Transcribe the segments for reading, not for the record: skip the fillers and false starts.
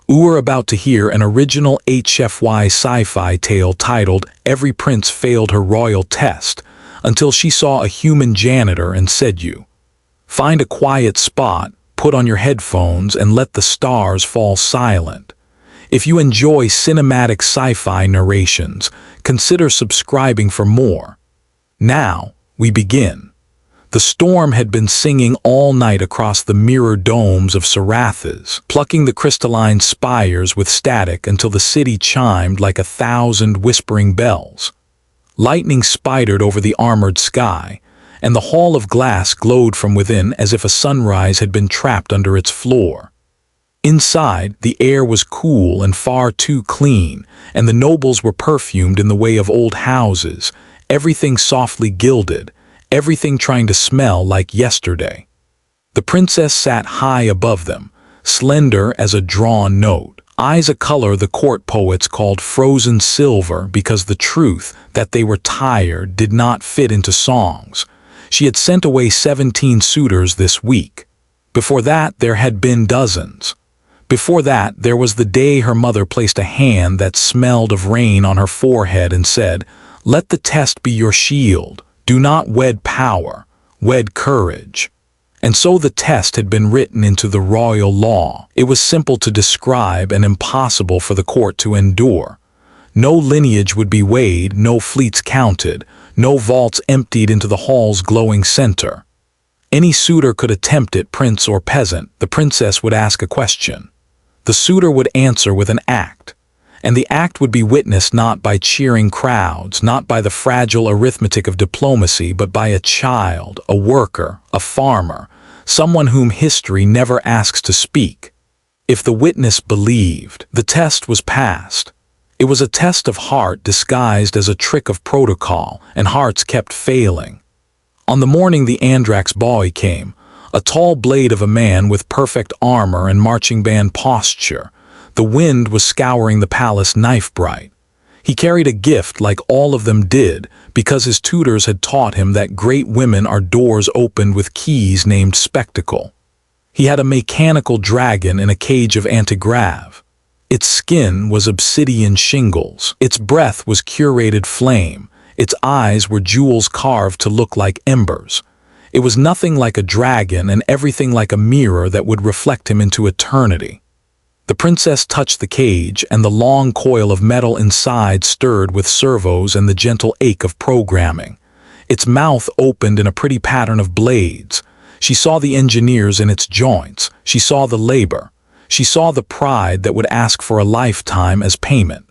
We're about to hear an original HFY sci-fi tale titled Every Prince Failed Her Royal Test Until She Saw a Human Janitor and Said You. Find a quiet spot, put on your headphones, and let the stars fall silent. If you enjoy cinematic sci-fi narrations, consider subscribing for more. Now, we begin. The storm had been singing all night across the mirror domes of Sarathas, plucking the crystalline spires with static until the city chimed like 1,000 whispering bells. Lightning spidered over the armored sky, and the hall of glass glowed from within as if a sunrise had been trapped under its floor. Inside, the air was cool and far too clean, and the nobles were perfumed in the way of old houses, everything softly gilded, everything trying to smell like yesterday. The princess sat high above them, slender as a drawn note, eyes a color the court poets called frozen silver because the truth that they were tired did not fit into songs. She had sent away 17 suitors this week. Before that, there had been dozens. Before that, there was the day her mother placed a hand that smelled of rain on her forehead and said, "Let the test be your shield. Do not wed power, wed courage." And so the test had been written into the royal law. It was simple to describe and impossible for the court to endure. No lineage would be weighed, no fleets counted, no vaults emptied into the hall's glowing center. Any suitor could attempt it, prince or peasant. The princess would ask a question. The suitor would answer with an act. And the act would be witnessed not by cheering crowds, not by the fragile arithmetic of diplomacy, but by a child, a worker, a farmer, someone whom history never asks to speak. If the witness believed, the test was passed. It was a test of heart disguised as a trick of protocol, and hearts kept failing. On the morning the Andrax boy came, a tall blade of a man with perfect armor and marching band posture. The wind was scouring the palace knife-bright. He carried a gift like all of them did, because his tutors had taught him that great women are doors opened with keys named spectacle. He had a mechanical dragon in a cage of antigrav. Its skin was obsidian shingles. Its breath was curated flame. Its eyes were jewels carved to look like embers. It was nothing like a dragon and everything like a mirror that would reflect him into eternity. The princess touched the cage, and the long coil of metal inside stirred with servos and the gentle ache of programming. Its mouth opened in a pretty pattern of blades. She saw the engineers in its joints. She saw the labor. She saw the pride that would ask for a lifetime as payment.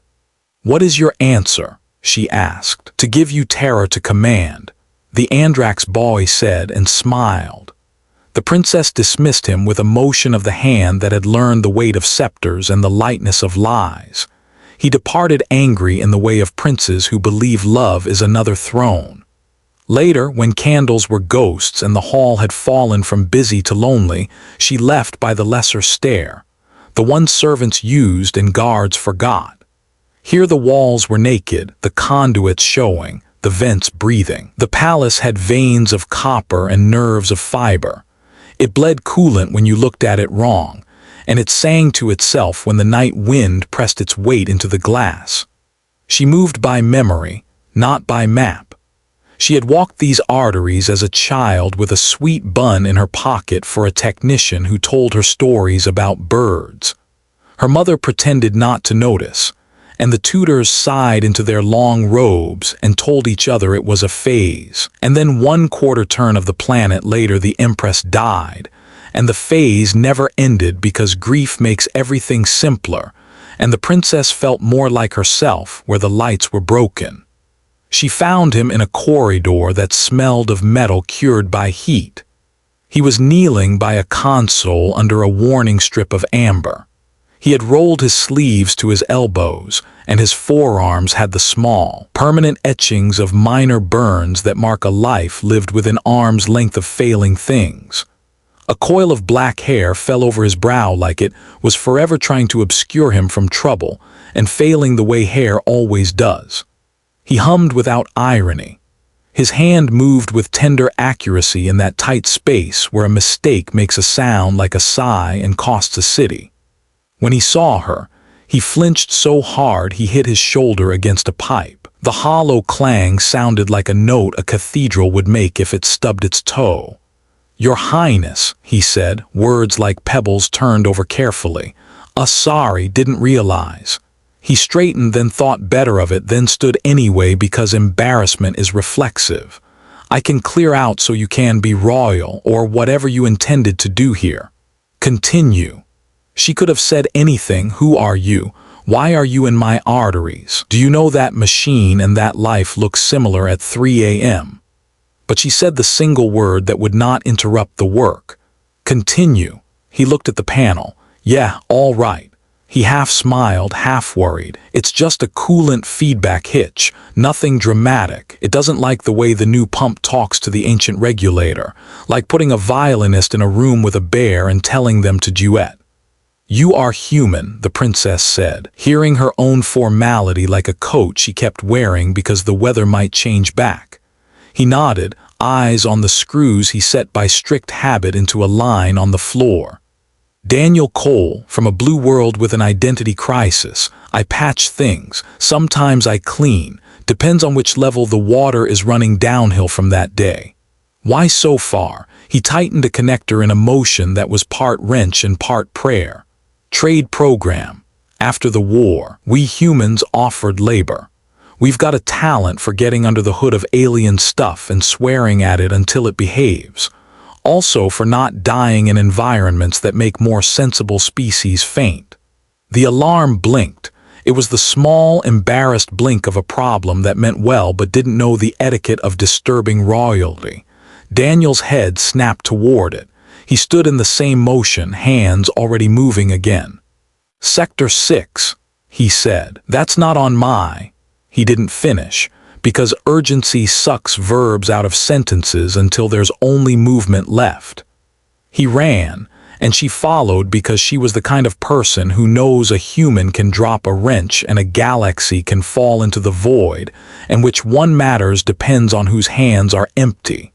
"What is your answer?" she asked. "To give you terror to command," the Andrax boy said and smiled. The princess dismissed him with a motion of the hand that had learned the weight of scepters and the lightness of lies. He departed angry in the way of princes who believe love is another throne. Later, when candles were ghosts and the hall had fallen from busy to lonely, she left by the lesser stair, the one servants used and guards forgot. Here the walls were naked, the conduits showing, the vents breathing. The palace had veins of copper and nerves of fiber. It bled coolant when you looked at it wrong, and it sang to itself when the night wind pressed its weight into the glass. She moved by memory, not by map. She had walked these arteries as a child with a sweet bun in her pocket for a technician who told her stories about birds. Her mother pretended not to notice, and the tutors sighed into their long robes and told each other it was a phase. And then 1/4 turn of the planet later the Empress died, and the phase never ended because grief makes everything simpler, and the princess felt more like herself where the lights were broken. She found him in a corridor that smelled of metal cured by heat. He was kneeling by a console under a warning strip of amber. He had rolled his sleeves to his elbows, and his forearms had the small, permanent etchings of minor burns that mark a life lived within arm's length of failing things. A coil of black hair fell over his brow like it was forever trying to obscure him from trouble, and failing the way hair always does. He hummed without irony. His hand moved with tender accuracy in that tight space where a mistake makes a sound like a sigh and costs a city. When he saw her, he flinched so hard he hit his shoulder against a pipe. The hollow clang sounded like a note a cathedral would make if it stubbed its toe. "Your Highness," he said, words like pebbles turned over carefully. "Sorry, didn't realize." He straightened, then thought better of it, then stood anyway because embarrassment is reflexive. "I can clear out so you can be royal, or whatever you intended to do here." "Continue." She could have said anything. "Who are you? Why are you in my arteries? Do you know that machine and that life look similar at 3 a.m.? But she said the single word that would not interrupt the work. "Continue." He looked at the panel. "Yeah, all right." He half smiled, half worried. "It's just a coolant feedback hitch, nothing dramatic. It doesn't like the way the new pump talks to the ancient regulator, like putting a violinist in a room with a bear and telling them to duet." "You are human," the princess said, hearing her own formality like a coat she kept wearing because the weather might change back. He nodded, eyes on the screws he set by strict habit into a line on the floor. "Daniel Cole, from a blue world with an identity crisis. I patch things. Sometimes I clean. Depends on which level the water is running downhill from that day." "Why so far?" He tightened a connector in a motion that was part wrench and part prayer. "Trade program. After the war, we humans offered labor. We've got a talent for getting under the hood of alien stuff and swearing at it until it behaves. Also for not dying in environments that make more sensible species faint." The alarm blinked. It was the small, embarrassed blink of a problem that meant well but didn't know the etiquette of disturbing royalty. Daniel's head snapped toward it. He stood in the same motion, hands already moving again. "Sector 6, he said. "That's not on my—" He didn't finish, because urgency sucks verbs out of sentences until there's only movement left. He ran, and she followed because she was the kind of person who knows a human can drop a wrench and a galaxy can fall into the void, and which one matters depends on whose hands are empty.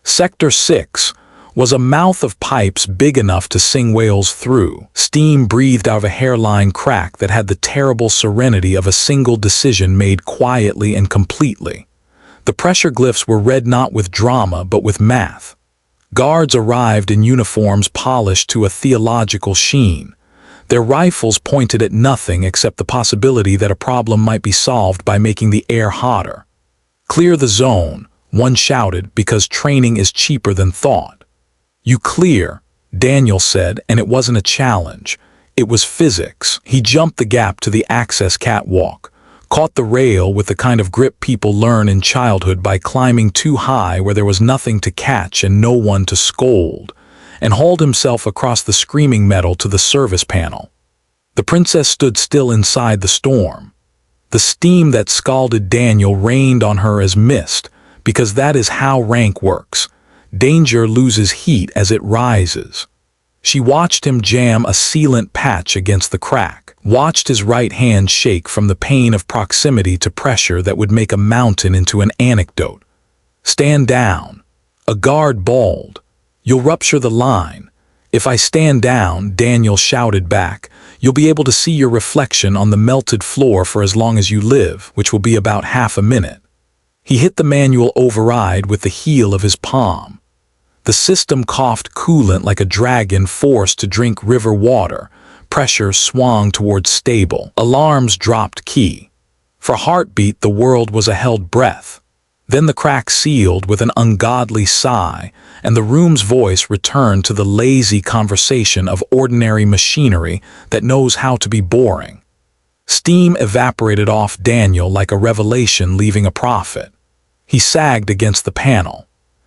Sector 6 was a mouth of pipes big enough to sing whales through. Steam breathed out of a hairline crack that had the terrible serenity of a single decision made quietly and completely. The pressure glyphs were read not with drama but with math. Guards arrived in uniforms polished to a theological sheen. Their rifles pointed at nothing except the possibility that a problem might be solved by making the air hotter. "Clear the zone," one shouted, because training is cheaper than thought. "You clear," Daniel said, and it wasn't a challenge. It was physics. He jumped the gap to the access catwalk, caught the rail with the kind of grip people learn in childhood by climbing too high where there was nothing to catch and no one to scold, and hauled himself across the screaming metal to the service panel. The princess stood still inside the storm. The steam that scalded Daniel rained on her as mist, because that is how rank works. Danger loses heat as it rises. She watched him jam a sealant patch against the crack, watched his right hand shake from the pain of proximity to pressure that would make a mountain into an anecdote. "Stand down." A guard bawled. "You'll rupture the line." "If I stand down," Daniel shouted back, "you'll be able to see your reflection on the melted floor for as long as you live, which will be about half a minute." He hit the manual override with the heel of his palm. The system coughed coolant like a dragon forced to drink river water. Pressure swung towards stable. Alarms dropped key. For heartbeat, the world was a held breath. Then the crack sealed with an ungodly sigh, and the room's voice returned to the lazy conversation of ordinary machinery that knows how to be boring. Steam evaporated off Daniel like a revelation leaving a prophet. He sagged against the panel.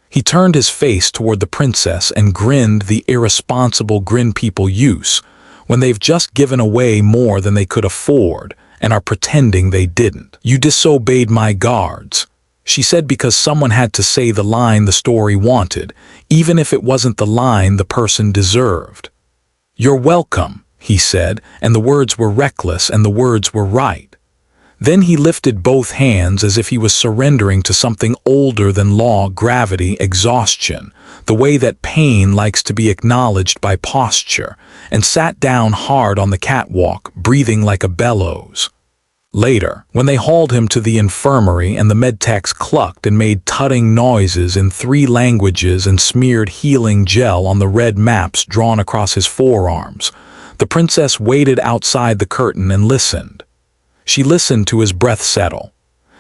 He turned his face toward the princess and grinned the irresponsible grin people use when they've just given away more than they could afford and are pretending they didn't. "You disobeyed my guards," she said, because someone had to say the line the story wanted, even if it wasn't the line the person deserved. "You're welcome," he said, and the words were reckless and the words were right. Then he lifted both hands as if he was surrendering to something older than law, gravity, exhaustion, the way that pain likes to be acknowledged by posture, and sat down hard on the catwalk, breathing like a bellows. Later, when they hauled him to the infirmary and the medtechs clucked and made tutting noises in 3 languages and smeared healing gel on the red maps drawn across his forearms, the princess waited outside the curtain and listened. She listened to his breath settle.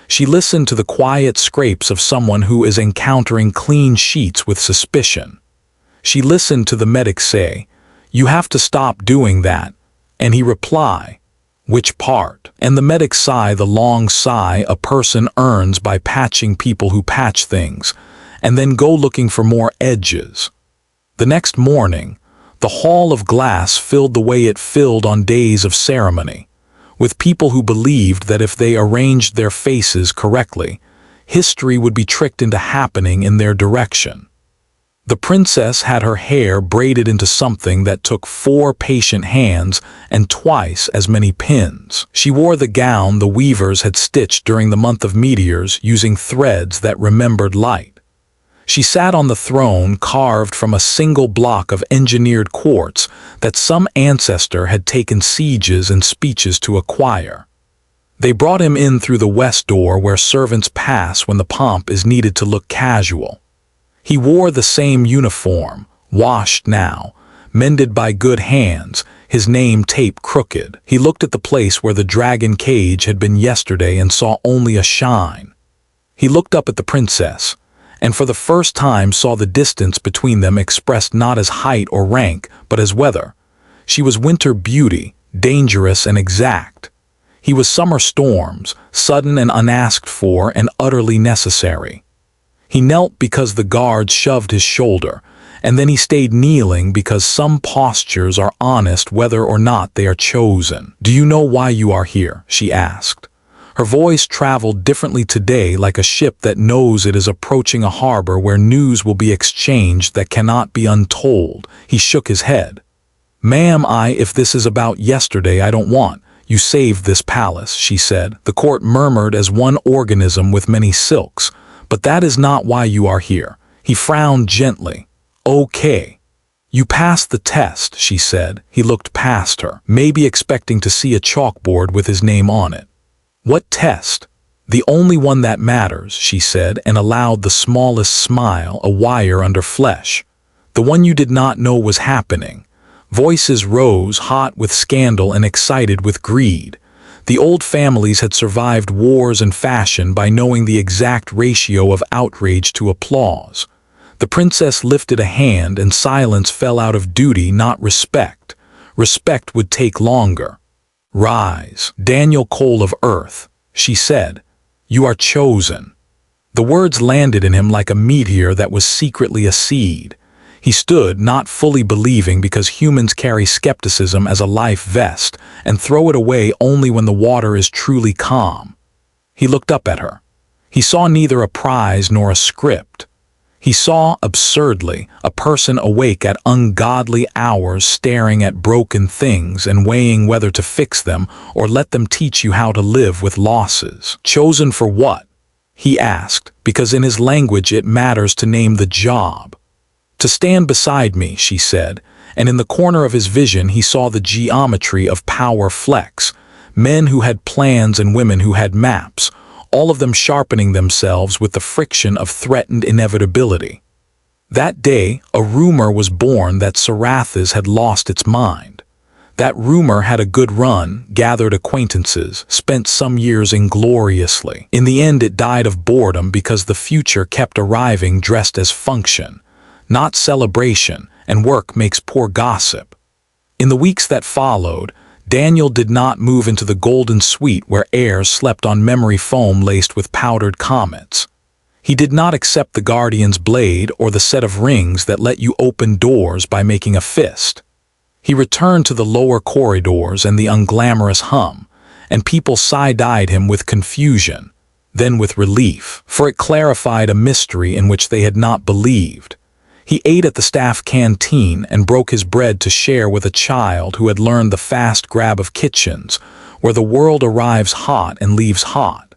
She listened to the quiet scrapes of someone who is encountering clean sheets with suspicion. She listened to the medic say, "You have to stop doing that," and he reply, "Which part?" And the medic sigh the long sigh a person earns by patching people who patch things, and then go looking for more edges. The next morning, the hall of glass filled the way it filled on days of ceremony, with people who believed that if they arranged their faces correctly, history would be tricked into happening in their direction. The princess had her hair braided into something that took 4 patient hands and twice as many pins. She wore the gown the weavers had stitched during the month of meteors using threads that remembered light. She sat on the throne carved from a single block of engineered quartz that some ancestor had taken sieges and speeches to acquire. They brought him in through the west door where servants pass when the pomp is needed to look casual. He wore the same uniform, washed now, mended by good hands, his name taped crooked. He looked at the place where the dragon cage had been yesterday and saw only a shine. He looked up at the princess, and for the first time saw the distance between them expressed not as height or rank, but as weather. She was winter beauty, dangerous and exact. He was summer storms, sudden and unasked for and utterly necessary. He knelt because the guards shoved his shoulder, and then he stayed kneeling because some postures are honest whether or not they are chosen. "Do you know why you are here?" she asked. Her voice traveled differently today, like a ship that knows it is approaching a harbor where news will be exchanged that cannot be untold. He shook his head. "Ma'am, if this is about yesterday, I don't want. You saved this palace," she said. The court murmured as one organism with many silks. "But that is not why you are here." He frowned gently. "Okay. You passed the test," she said. He looked past her, maybe expecting to see a chalkboard with his name on it. "What test?" "The only one that matters," she said, and allowed the smallest smile, a wire under flesh. "The one you did not know was happening." Voices rose, hot with scandal and excited with greed. The old families had survived wars and fashion by knowing the exact ratio of outrage to applause. The princess lifted a hand and silence fell out of duty, not respect. Respect would take longer. "Rise, Daniel Cole of Earth," she said. "You are chosen." The words landed in him like a meteor that was secretly a seed. He stood, not fully believing because humans carry skepticism as a life vest and throw it away only when the water is truly calm. He looked up at her. He saw neither a prize nor a script. He saw, absurdly, a person awake at ungodly hours staring at broken things and weighing whether to fix them or let them teach you how to live with losses. "Chosen for what?" he asked, because in his language it matters to name the job. "To stand beside me," she said, and in the corner of his vision he saw the geometry of power flex, men who had plans and women who had maps, all of them sharpening themselves with the friction of threatened inevitability. That day, a rumor was born that Sarathas had lost its mind. That rumor had a good run, gathered acquaintances, spent some years ingloriously. In the end it died of boredom because the future kept arriving dressed as function, not celebration, and work makes poor gossip. In the weeks that followed, Daniel did not move into the golden suite where heirs slept on memory foam laced with powdered comets. He did not accept the guardian's blade or the set of rings that let you open doors by making a fist. He returned to the lower corridors and the unglamorous hum, and people side-eyed him with confusion, then with relief, for it clarified a mystery in which they had not believed. He ate at the staff canteen and broke his bread to share with a child who had learned the fast grab of kitchens, where the world arrives hot and leaves hot.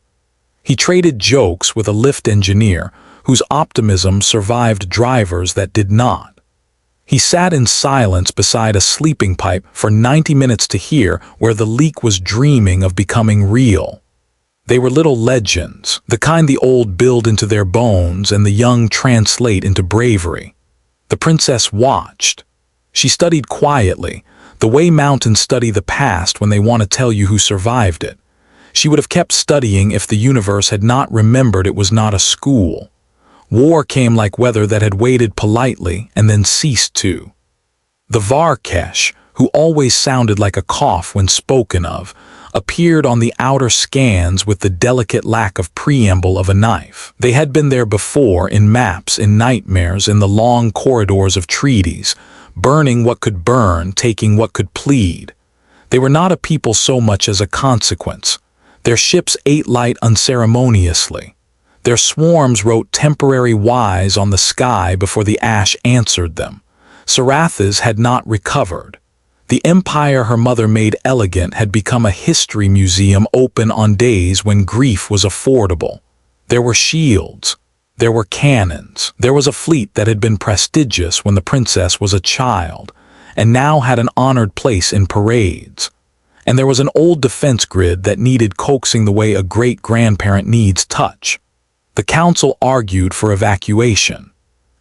He traded jokes with a lift engineer whose optimism survived drivers that did not. He sat in silence beside a sleeping pipe for 90 minutes to hear where the leak was dreaming of becoming real. They were little legends, the kind the old build into their bones and the young translate into bravery. The princess watched. She studied quietly, the way mountains study the past when they want to tell you who survived it. She would have kept studying if the universe had not remembered it was not a school. War came like weather that had waited politely and then ceased to. The Varkesh, who always sounded like a cough when spoken of, appeared on the outer scans with the delicate lack of preamble of a knife. They had been there before in maps, in nightmares, in the long corridors of treaties, burning what could burn, taking what could plead. They were not a people so much as a consequence. Their ships ate light unceremoniously. Their swarms wrote temporary Ys on the sky before the ash answered them. Saratha's had not recovered. The empire her mother made elegant had become a history museum open on days when grief was affordable. There were shields. There were cannons. There was a fleet that had been prestigious when the princess was a child, and now had an honored place in parades. And there was an old defense grid that needed coaxing the way a great-grandparent needs touch. The council argued for evacuation.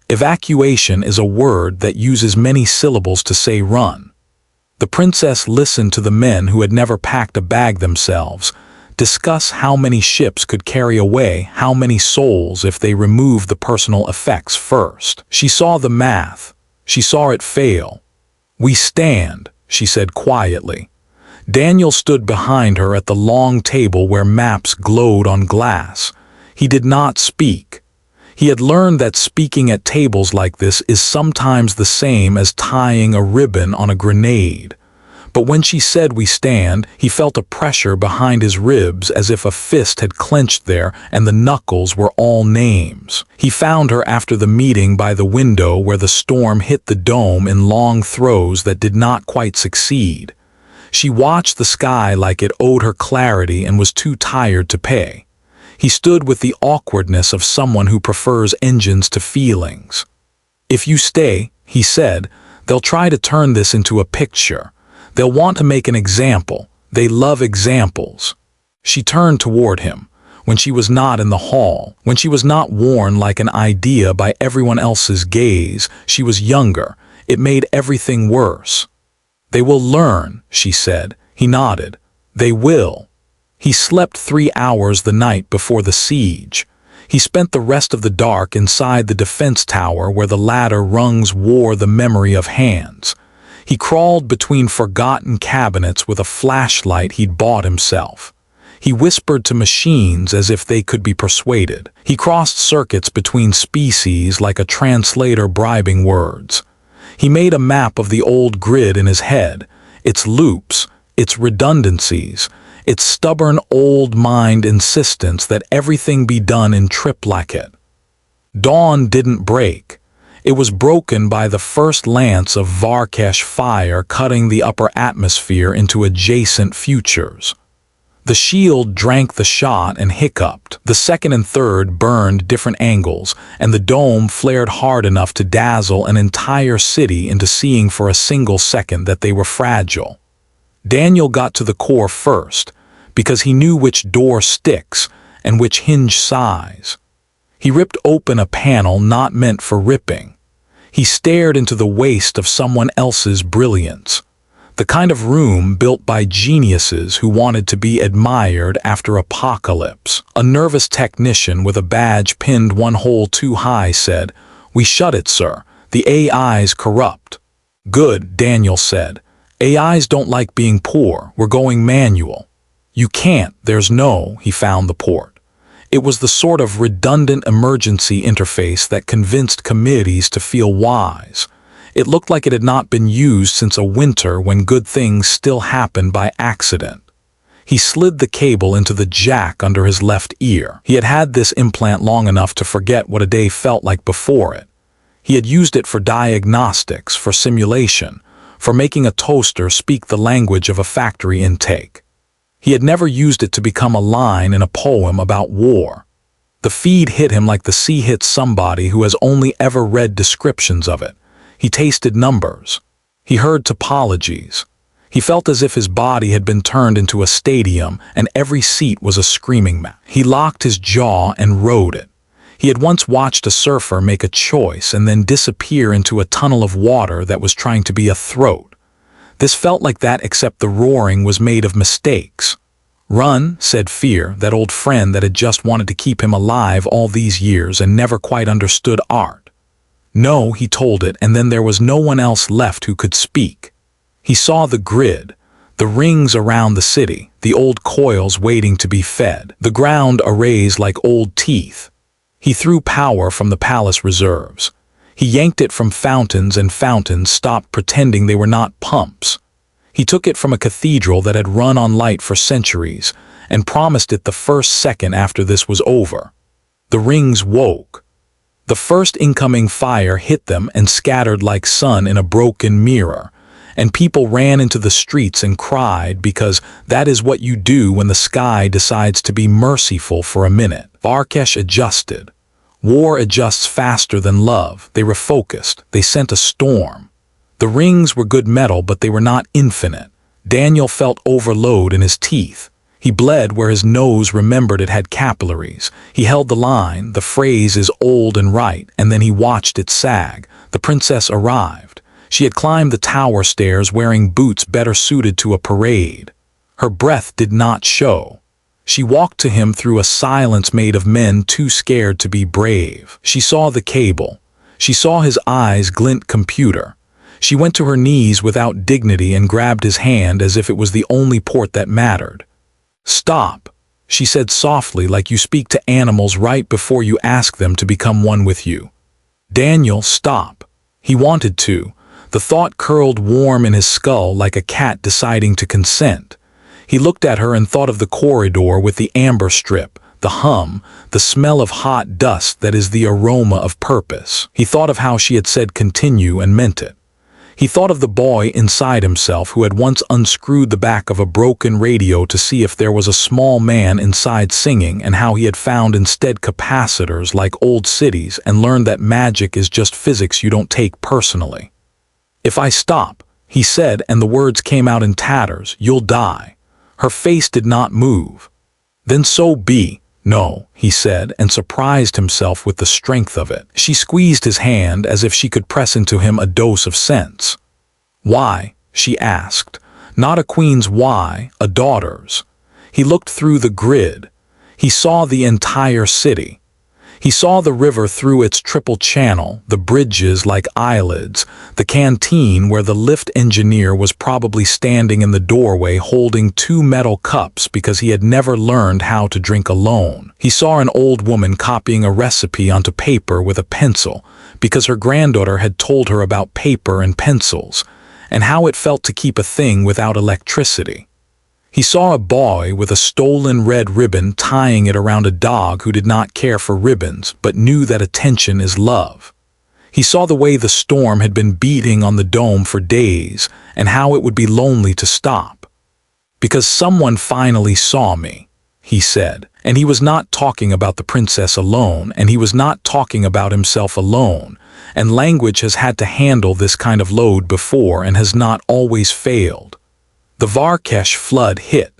Evacuation is a word that uses many syllables to say run. The princess listened to the men who had never packed a bag themselves discuss how many ships could carry away how many souls if they removed the personal effects first. She saw the math. She saw it fail. "We stand," she said quietly. Daniel stood behind her at the long table where maps glowed on glass. He did not speak. He had learned that speaking at tables like this is sometimes the same as tying a ribbon on a grenade. But when she said "we stand," he felt a pressure behind his ribs as if a fist had clenched there and the knuckles were all names. He found her after the meeting by the window where the storm hit the dome in long throws that did not quite succeed. She watched the sky like it owed her clarity and was too tired to pay. He stood with the awkwardness of someone who prefers engines to feelings. "If you stay," he said, "they'll try to turn this into a picture. They'll want to make an example. They love examples." She turned toward him, when she was not in the hall, when she was not worn like an idea by everyone else's gaze. She was younger. It made everything worse. "They will learn," she said. He nodded. "They will." He slept 3 hours the night before the siege. He spent the rest of the dark inside the defense tower where the ladder rungs wore the memory of hands. He crawled between forgotten cabinets with a flashlight he'd bought himself. He whispered to machines as if they could be persuaded. He crossed circuits between species like a translator bribing words. He made a map of the old grid in his head, its loops, its redundancies, its stubborn old mind insistence that everything be done in triplicate. Dawn didn't break. It was broken by the first lance of Varkesh fire cutting the upper atmosphere into adjacent futures. The shield drank the shot and hiccuped. The second and third burned different angles, and the dome flared hard enough to dazzle an entire city into seeing for a single second that they were fragile. Daniel got to the core first, because he knew which door sticks and which hinge size. He ripped open a panel not meant for ripping. He stared into the waste of someone else's brilliance, the kind of room built by geniuses who wanted to be admired after apocalypse. A nervous technician with a badge pinned one hole too high said, "We shut it, sir. The AI's corrupt." "Good," Daniel said. "AIs don't like being poor. We're going manual." "You can't. There's no," he found the port. It was the sort of redundant emergency interface that convinced committees to feel wise. It looked like it had not been used since a winter when good things still happened by accident. He slid the cable into the jack under his left ear. He had had this implant long enough to forget what a day felt like before it. He had used it for diagnostics, for simulation, for making a toaster speak the language of a factory intake. He had never used it to become a line in a poem about war. The feed hit him like the sea hits somebody who has only ever read descriptions of it. He tasted numbers. He heard topologies. He felt as if his body had been turned into a stadium and every seat was a screaming match. He locked his jaw and rode it. He had once watched a surfer make a choice and then disappear into a tunnel of water that was trying to be a throat. This felt like that, except the roaring was made of mistakes. "Run," said Fear, that old friend that had just wanted to keep him alive all these years and never quite understood art. "No," he told it, and then there was no one else left who could speak. He saw the grid, the rings around the city, the old coils waiting to be fed, the ground arrays like old teeth. He threw power from the palace reserves. He yanked it from fountains, and fountains stopped pretending they were not pumps. He took it from a cathedral that had run on light for centuries and promised it the first second after this was over. The rings woke. The first incoming fire hit them and scattered like sun in a broken mirror, and people ran into the streets and cried, because that is what you do when the sky decides to be merciful for a minute. Varkesh adjusted. War adjusts faster than love. They refocused. They sent a storm. The rings were good metal, but they were not infinite. Daniel felt overload in his teeth. He bled where his nose remembered it had capillaries. He held the line, the phrase is old and right, and then he watched it sag. The princess arrived. She had climbed the tower stairs wearing boots better suited to a parade. Her breath did not show. She walked to him through a silence made of men too scared to be brave. She saw the cable. She saw his eyes glint computer. She went to her knees without dignity and grabbed his hand as if it was the only port that mattered. "Stop," she said softly, like you speak to animals right before you ask them to become one with you. Daniel, stop. He wanted to. The thought curled warm in his skull like a cat deciding to consent. He looked at her and thought of the corridor with the amber strip, the hum, the smell of hot dust that is the aroma of purpose. He thought of how she had said continue and meant it. He thought of the boy inside himself who had once unscrewed the back of a broken radio to see if there was a small man inside singing, and how he had found instead capacitors like old cities and learned that magic is just physics you don't take personally. "If I stop," he said, and the words came out in tatters, "you'll die." Her face did not move. "Then so be." "No," he said, and surprised himself with the strength of it. She squeezed his hand as if she could press into him a dose of sense. "Why?" she asked. Not a queen's why, a daughter's. He looked through the grid. He saw the entire city. He saw the river through its triple channel, the bridges like eyelids, the canteen where the lift engineer was probably standing in the doorway holding 2 metal cups because he had never learned how to drink alone. He saw an old woman copying a recipe onto paper with a pencil because her granddaughter had told her about paper and pencils, and how it felt to keep a thing without electricity. He saw a boy with a stolen red ribbon tying it around a dog who did not care for ribbons but knew that attention is love. He saw the way the storm had been beating on the dome for days and how it would be lonely to stop. "Because someone finally saw me," he said. And he was not talking about the princess alone, and he was not talking about himself alone, and language has had to handle this kind of load before and has not always failed. The Varkesh flood hit.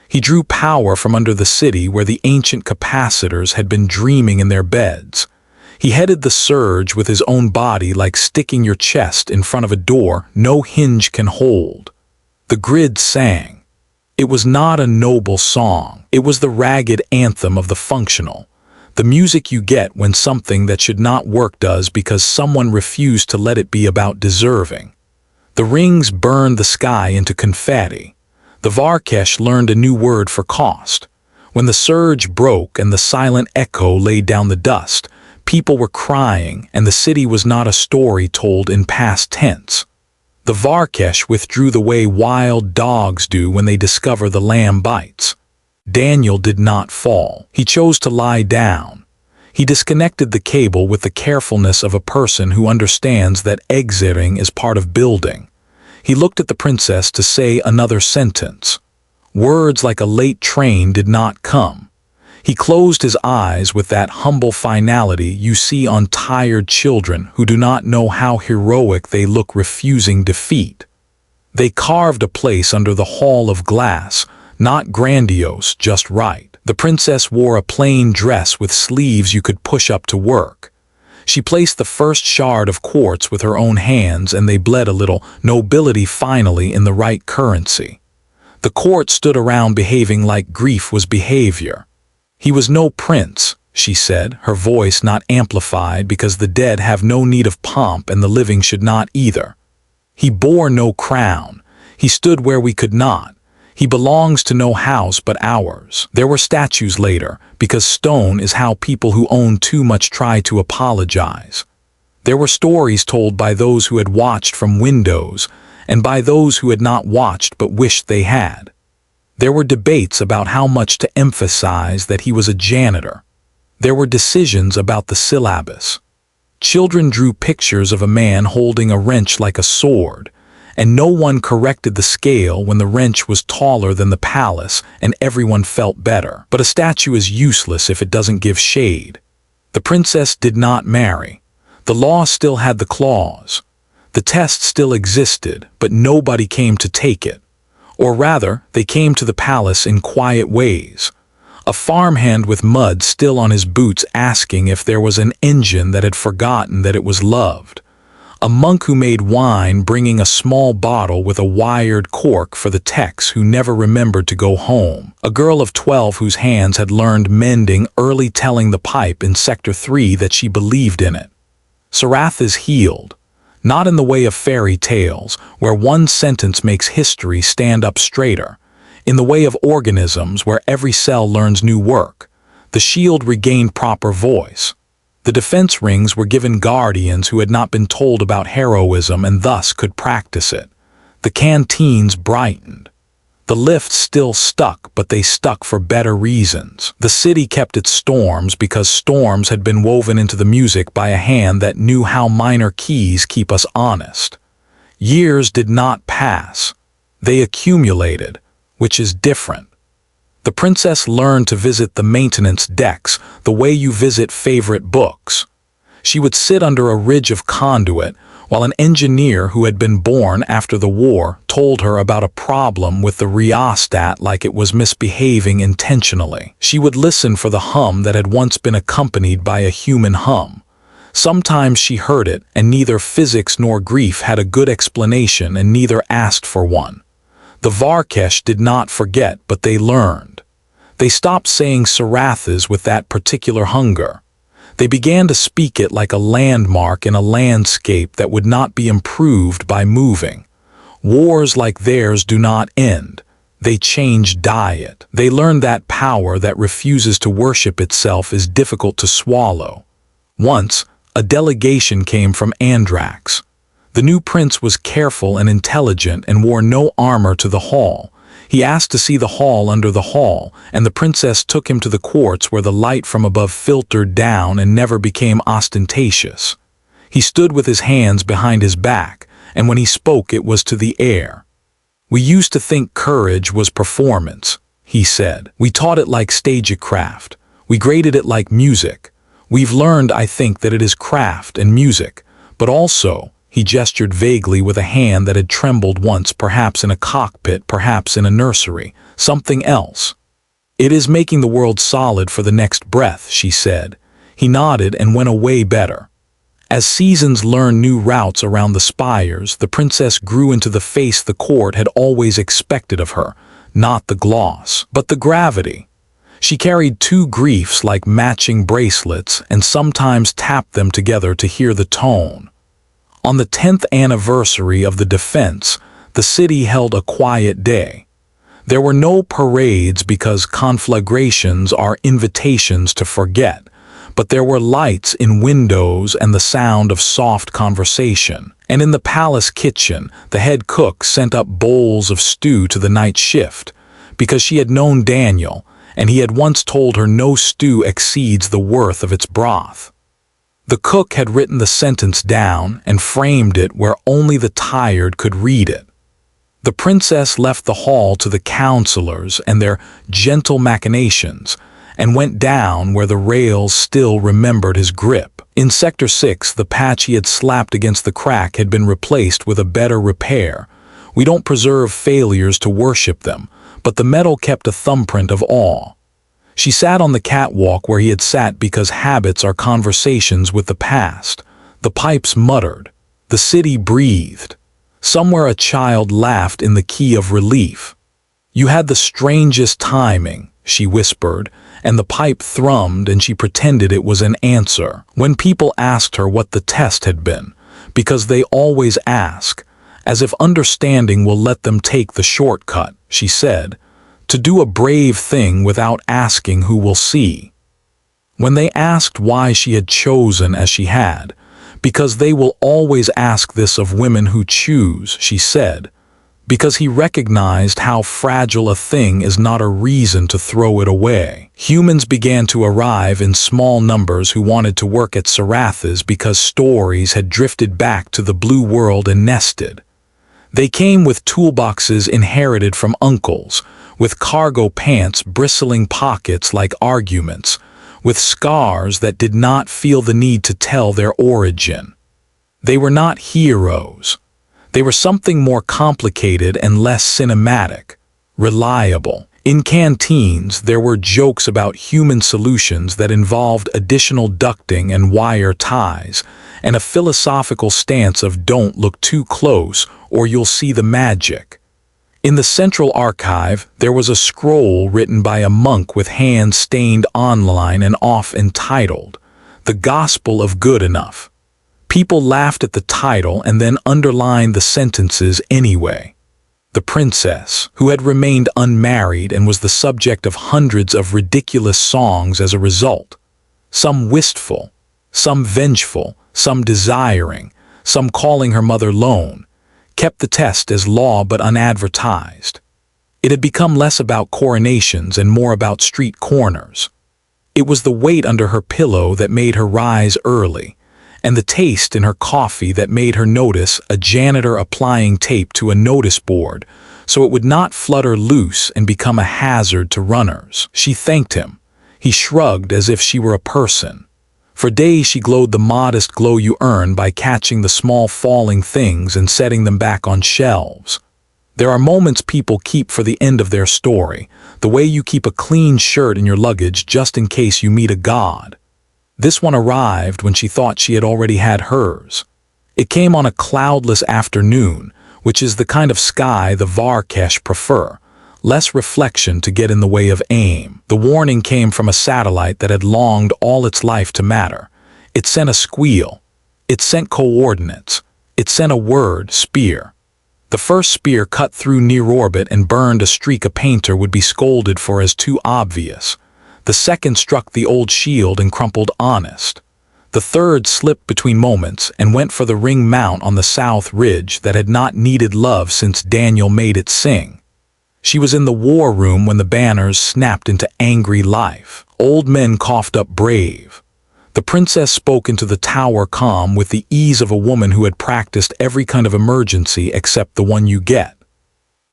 He drew power from under the city where the ancient capacitors had been dreaming in their beds. He headed the surge with his own body like sticking your chest in front of a door no hinge can hold. The grid sang. It was not a noble song. It was the ragged anthem of the functional. The music you get when something that should not work does because someone refused to let it be about deserving. The rings burned the sky into confetti. The Varkesh learned a new word for cost. When the surge broke and the silent echo laid down the dust, people were crying, and the city was not a story told in past tense. The Varkesh withdrew the way wild dogs do when they discover the lamb bites. Daniel did not fall. He chose to lie down. He disconnected the cable with the carefulness of a person who understands that exiting is part of building. He looked at the princess to say another sentence. Words like a late train did not come. He closed his eyes with that humble finality you see on tired children who do not know how heroic they look refusing defeat. They carved a place under the hall of glass, not grandiose, just right. The princess wore a plain dress with sleeves you could push up to work. She placed the first shard of quartz with her own hands, and they bled a little, nobility finally in the right currency. The court stood around behaving like grief was behavior. He was no prince, she said, her voice not amplified because the dead have no need of pomp and the living should not either. He bore no crown. He stood where we could not. He belongs to no house but ours. There were statues later, because stone is how people who own too much try to apologize. There were stories told by those who had watched from windows, and by those who had not watched but wished they had. There were debates about how much to emphasize that he was a janitor. There were decisions about the syllabus. Children drew pictures of a man holding a wrench like a sword, and no one corrected the scale when the wrench was taller than the palace, and everyone felt better. But a statue is useless if it doesn't give shade. The princess did not marry. The law still had the clause. The test still existed, but nobody came to take it. Or rather, they came to the palace in quiet ways. A farmhand with mud still on his boots asking if there was an engine that had forgotten that it was loved. A monk who made wine bringing a small bottle with a wired cork for the techs who never remembered to go home. A girl of 12 whose hands had learned mending early telling the pipe in Sector 3 that she believed in it. Sarath is healed. Not in the way of fairy tales, where one sentence makes history stand up straighter. In the way of organisms, where every cell learns new work. The shield regained proper voice. The defense rings were given guardians who had not been told about heroism and thus could practice it. The canteens brightened. The lifts still stuck, but they stuck for better reasons. The city kept its storms because storms had been woven into the music by a hand that knew how minor keys keep us honest. Years did not pass. They accumulated, which is different. The princess learned to visit the maintenance decks the way you visit favorite books. She would sit under a ridge of conduit while an engineer who had been born after the war told her about a problem with the rheostat like it was misbehaving intentionally. She would listen for the hum that had once been accompanied by a human hum. Sometimes she heard it, and neither physics nor grief had a good explanation, and neither asked for one. The Varkesh did not forget, but they learned. They stopped saying Sarathas with that particular hunger. They began to speak it like a landmark in a landscape that would not be improved by moving. Wars like theirs do not end. They change diet. They learn that power that refuses to worship itself is difficult to swallow. Once, a delegation came from Andrax. The new prince was careful and intelligent and wore no armor to the hall. He asked to see the hall under the hall, and the princess took him to the quartz where the light from above filtered down and never became ostentatious. He stood with his hands behind his back, and when he spoke it was to the air. "We used to think courage was performance," he said. "We taught it like stagecraft. We graded it like music. We've learned, I think, that it is craft and music, but also," he gestured vaguely with a hand that had trembled once, perhaps in a cockpit, perhaps in a nursery, "something else." "It is making the world solid for the next breath," she said. He nodded and went away better. As seasons learned new routes around the spires, the princess grew into the face the court had always expected of her, not the gloss, but the gravity. She carried two griefs like matching bracelets and sometimes tapped them together to hear the tone. On the 10th anniversary of the defense, the city held a quiet day. There were no parades because conflagrations are invitations to forget, but there were lights in windows and the sound of soft conversation. And in the palace kitchen, the head cook sent up bowls of stew to the night shift, because she had known Daniel, and he had once told her no stew exceeds the worth of its broth. The cook had written the sentence down and framed it where only the tired could read it. The princess left the hall to the counselors and their gentle machinations, and went down where the rails still remembered his grip. In Sector 6, the patch he had slapped against the crack had been replaced with a better repair. We don't preserve failures to worship them, but the metal kept a thumbprint of awe. She sat on the catwalk where he had sat because habits are conversations with the past. The pipes muttered. The city breathed. Somewhere a child laughed in the key of relief. "You had the strangest timing," she whispered, and the pipe thrummed and she pretended it was an answer. When people asked her what the test had been, because they always ask, as if understanding will let them take the shortcut, she said, "To do a brave thing without asking who will see." When they asked why she had chosen as she had, "Because they will always ask this of women who choose," she said, because he recognized how fragile a thing is not a reason to throw it away. Humans began to arrive in small numbers who wanted to work at Sarathas because stories had drifted back to the blue world and nested. They came with toolboxes inherited from uncles, with cargo pants bristling pockets like arguments, with scars that did not feel the need to tell their origin. They were not heroes. They were something more complicated and less cinematic, reliable. In canteens, there were jokes about human solutions that involved additional ducting and wire ties, and a philosophical stance of don't look too close or you'll see the magic. In the central archive, there was a scroll written by a monk with hands stained online and off entitled, "The Gospel of Good Enough." People laughed at the title and then underlined the sentences anyway. The princess, who had remained unmarried and was the subject of hundreds of ridiculous songs as a result, some wistful, some vengeful, some desiring, some calling her mother lone, kept the test as law but unadvertised. It had become less about coronations and more about street corners. It was the weight under her pillow that made her rise early, and the taste in her coffee that made her notice a janitor applying tape to a notice board so it would not flutter loose and become a hazard to runners. She thanked him. He shrugged as if she were a person. For days she glowed the modest glow you earn by catching the small falling things and setting them back on shelves. There are moments people keep for the end of their story, the way you keep a clean shirt in your luggage just in case you meet a god. This one arrived when she thought she had already had hers. It came on a cloudless afternoon, which is the kind of sky the Varkesh prefer, less reflection to get in the way of aim. The warning came from a satellite that had longed all its life to matter. It sent a squeal. It sent coordinates. It sent a word, spear. The first spear cut through near orbit and burned a streak a painter would be scolded for as too obvious. The second struck the old shield and crumpled honest. The third slipped between moments and went for the ring mount on the south ridge that had not needed love since Daniel made it sing. She was in the war room when the banners snapped into angry life. Old men coughed up brave. The princess spoke into the tower comm with the ease of a woman who had practiced every kind of emergency except the one you get.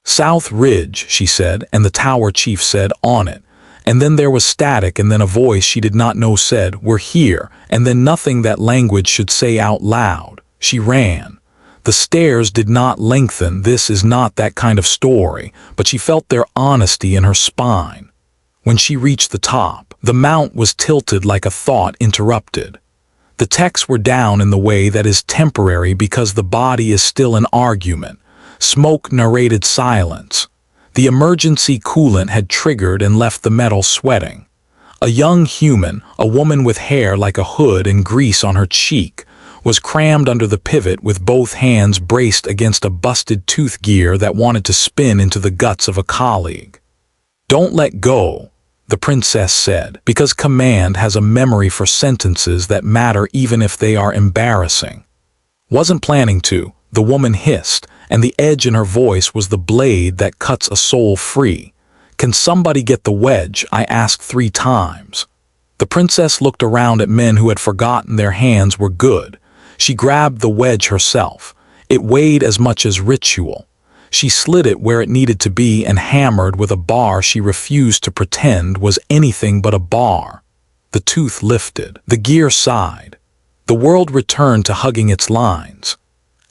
"South Ridge," she said, and the tower chief said, "On it." And then there was static, and then a voice she did not know said, "We're here," and then nothing that language should say out loud. She ran. The stairs did not lengthen, this is not that kind of story, but she felt their honesty in her spine. When she reached the top, the mount was tilted like a thought interrupted. The texts were down in the way that is temporary because the body is still an argument. Smoke narrated silence. The emergency coolant had triggered and left the metal sweating. A young human, a woman with hair like a hood and grease on her cheek, was crammed under the pivot with both hands braced against a busted tooth gear that wanted to spin into the guts of a colleague. "Don't let go," the princess said, because command has a memory for sentences that matter even if they are embarrassing. "Wasn't planning to," the woman hissed, and the edge in her voice was the blade that cuts a soul free. "Can somebody get the wedge?" I asked 3 times. The princess looked around at men who had forgotten their hands were good. She grabbed the wedge herself. It weighed as much as ritual. She slid it where it needed to be and hammered with a bar she refused to pretend was anything but a bar. The tooth lifted. The gear sighed. The world returned to hugging its lines.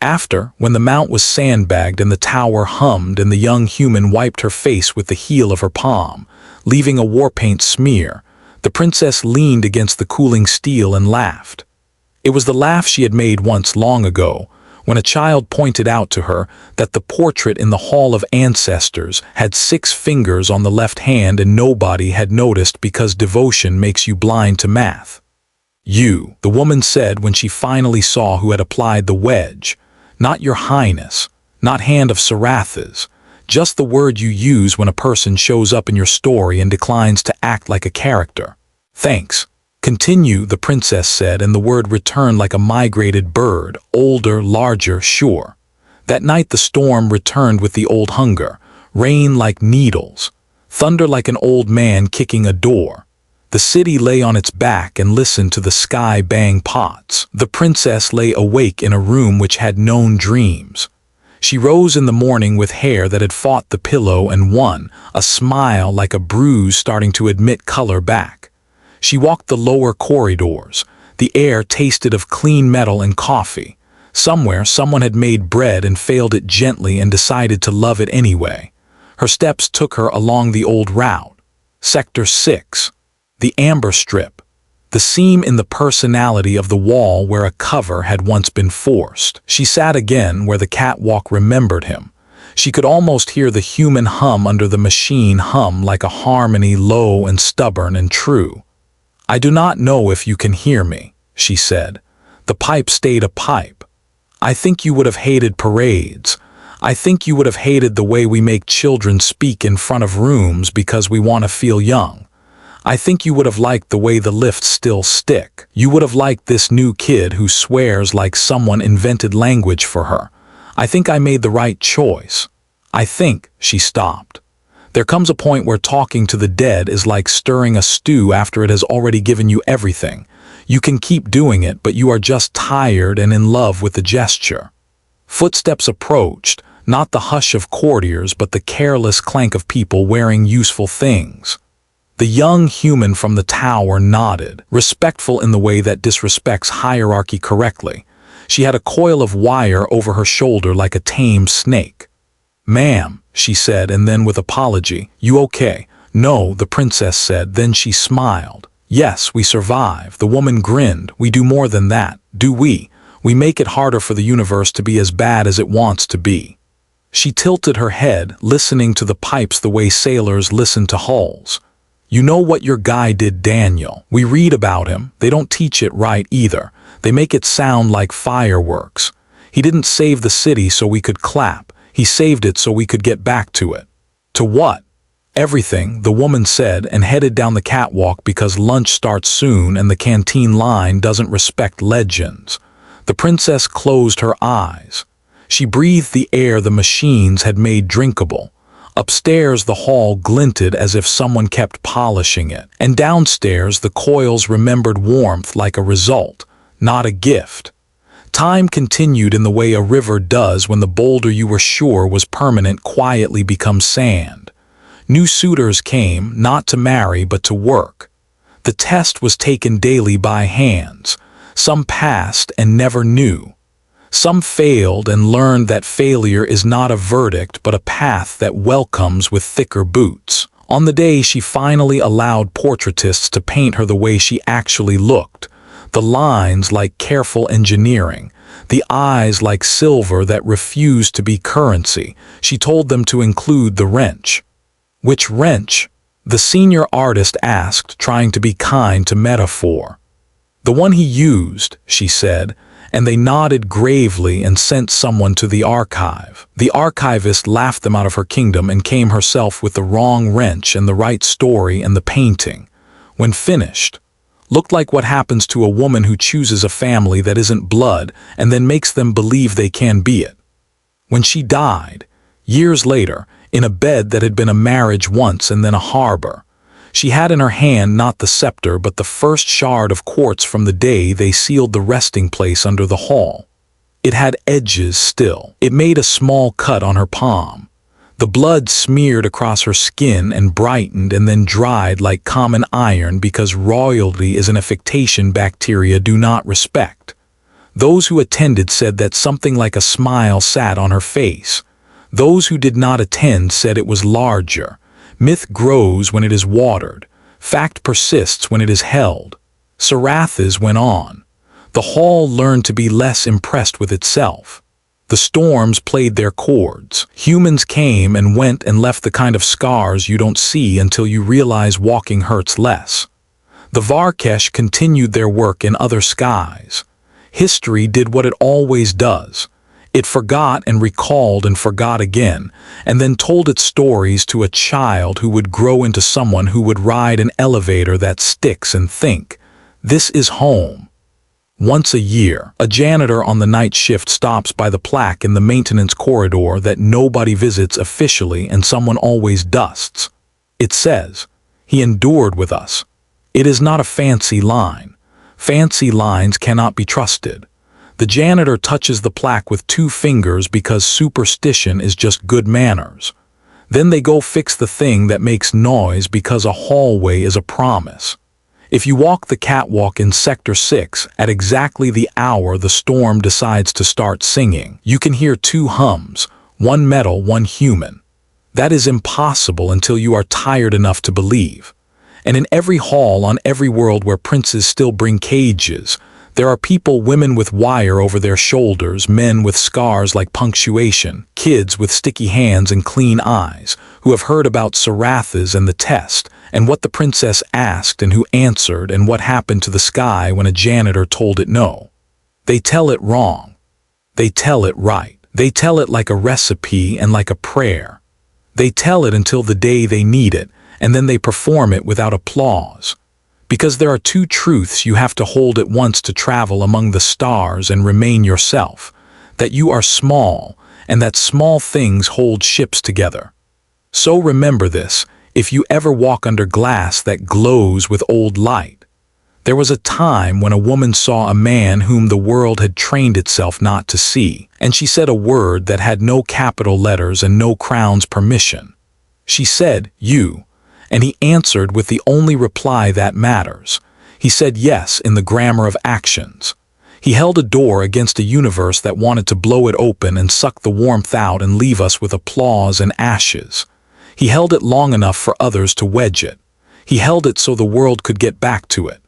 After, when the mount was sandbagged and the tower hummed and the young human wiped her face with the heel of her palm, leaving a war-paint smear, the princess leaned against the cooling steel and laughed. It was the laugh she had made once long ago, when a child pointed out to her that the portrait in the Hall of Ancestors had 6 fingers on the left hand and nobody had noticed because devotion makes you blind to math. "You," the woman said when she finally saw who had applied the wedge. "Not your highness, not Hand of Sarathas, just the word you use when a person shows up in your story and declines to act like a character." "Thanks. Continue," the princess said, and the word returned like a migrated bird, older, larger, sure. That night the storm returned with the old hunger, rain like needles, thunder like an old man kicking a door. The city lay on its back and listened to the sky bang pots. The princess lay awake in a room which had known dreams. She rose in the morning with hair that had fought the pillow and won, a smile like a bruise starting to admit color back. She walked the lower corridors. The air tasted of clean metal and coffee. Somewhere someone had made bread and failed it gently and decided to love it anyway. Her steps took her along the old route. Sector 6. The amber strip. The seam in the personality of the wall where a cover had once been forced. She sat again where the catwalk remembered him. She could almost hear the human hum under the machine hum like a harmony, low and stubborn and true. "I do not know if you can hear me," she said. The pipe stayed a pipe. "I think you would have hated parades. I think you would have hated the way we make children speak in front of rooms because we want to feel young. I think you would have liked the way the lifts still stick. You would have liked this new kid who swears like someone invented language for her. I think I made the right choice. I think," she stopped. "There comes a point where talking to the dead is like stirring a stew after it has already given you everything. You can keep doing it, but you are just tired and in love with the gesture." Footsteps approached, not the hush of courtiers, but the careless clank of people wearing useful things. The young human from the tower nodded, respectful in the way that disrespects hierarchy correctly. She had a coil of wire over her shoulder like a tame snake. "Ma'am," she said, and then with apology, "You okay?" "No," the princess said, then she smiled. "Yes, we survive." The woman grinned. "We do more than that, do we? We make it harder for the universe to be as bad as it wants to be." She tilted her head, listening to the pipes the way sailors listen to hulls. "You know what your guy did, Daniel. We read about him. They don't teach it right either. They make it sound like fireworks. He didn't save the city so we could clap. He saved it so we could get back to it." "To what?" "Everything," the woman said, and headed down the catwalk because lunch starts soon and the canteen line doesn't respect legends. The princess closed her eyes. She breathed the air the machines had made drinkable. Upstairs the hall glinted as if someone kept polishing it, and downstairs the coils remembered warmth like a result, not a gift. Time continued in the way a river does when the boulder you were sure was permanent quietly becomes sand. New suitors came, not to marry but to work. The test was taken daily by hands. Some passed and never knew. Some failed and learned that failure is not a verdict but a path that welcomes with thicker boots. On the day she finally allowed portraitists to paint her the way she actually looked, the lines like careful engineering, the eyes like silver that refused to be currency, she told them to include the wrench. "Which wrench?" the senior artist asked, trying to be kind to metaphor. "The one he used," she said, and they nodded gravely and sent someone to the archive. The archivist laughed them out of her kingdom and came herself with the wrong wrench and the right story, and the painting, when finished, looked like what happens to a woman who chooses a family that isn't blood and then makes them believe they can be it. When she died, years later, in a bed that had been a marriage once and then a harbor, she had in her hand not the scepter but the first shard of quartz from the day they sealed the resting place under the hall. It had edges still. It made a small cut on her palm. The blood smeared across her skin and brightened and then dried like common iron because royalty is an affectation bacteria do not respect. Those who attended said that something like a smile sat on her face. Those who did not attend said it was larger. Myth grows when it is watered. Fact persists when it is held. Sarathas went on. The hall learned to be less impressed with itself. The storms played their chords. Humans came and went and left the kind of scars you don't see until you realize walking hurts less. The Varkesh continued their work in other skies. History did what it always does. It forgot and recalled and forgot again, and then told its stories to a child who would grow into someone who would ride an elevator that sticks and think, "This is home." Once a year, a janitor on the night shift stops by the plaque in the maintenance corridor that nobody visits officially and someone always dusts. It says, "He endured with us." It is not a fancy line. Fancy lines cannot be trusted. The janitor touches the plaque with 2 fingers because superstition is just good manners. Then they go fix the thing that makes noise because a hallway is a promise. If you walk the catwalk in Sector 6 at exactly the hour the storm decides to start singing, you can hear 2 hums, one metal, one human. That is impossible until you are tired enough to believe. And in every hall on every world where princes still bring cages, there are people, women with wire over their shoulders, men with scars like punctuation, kids with sticky hands and clean eyes, who have heard about Sarathas and the test, and what the princess asked and who answered and what happened to the sky when a janitor told it no. They tell it wrong. They tell it right. They tell it like a recipe and like a prayer. They tell it until the day they need it, and then they perform it without applause. Because there are 2 truths you have to hold at once to travel among the stars and remain yourself, that you are small, and that small things hold ships together. So remember this, if you ever walk under glass that glows with old light. There was a time when a woman saw a man whom the world had trained itself not to see, and she said a word that had no capital letters and no crown's permission. She said, "You," and he answered with the only reply that matters. He said yes in the grammar of actions. He held a door against a universe that wanted to blow it open and suck the warmth out and leave us with applause and ashes. He held it long enough for others to wedge it. He held it so the world could get back to it.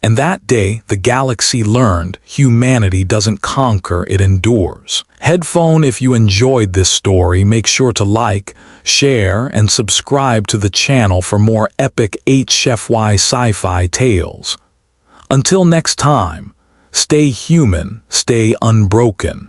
And that day, the galaxy learned humanity doesn't conquer, it endures. Headphone, if you enjoyed this story, make sure to like, share, and subscribe to the channel for more epic HFY sci-fi tales. Until next time, stay human, stay unbroken.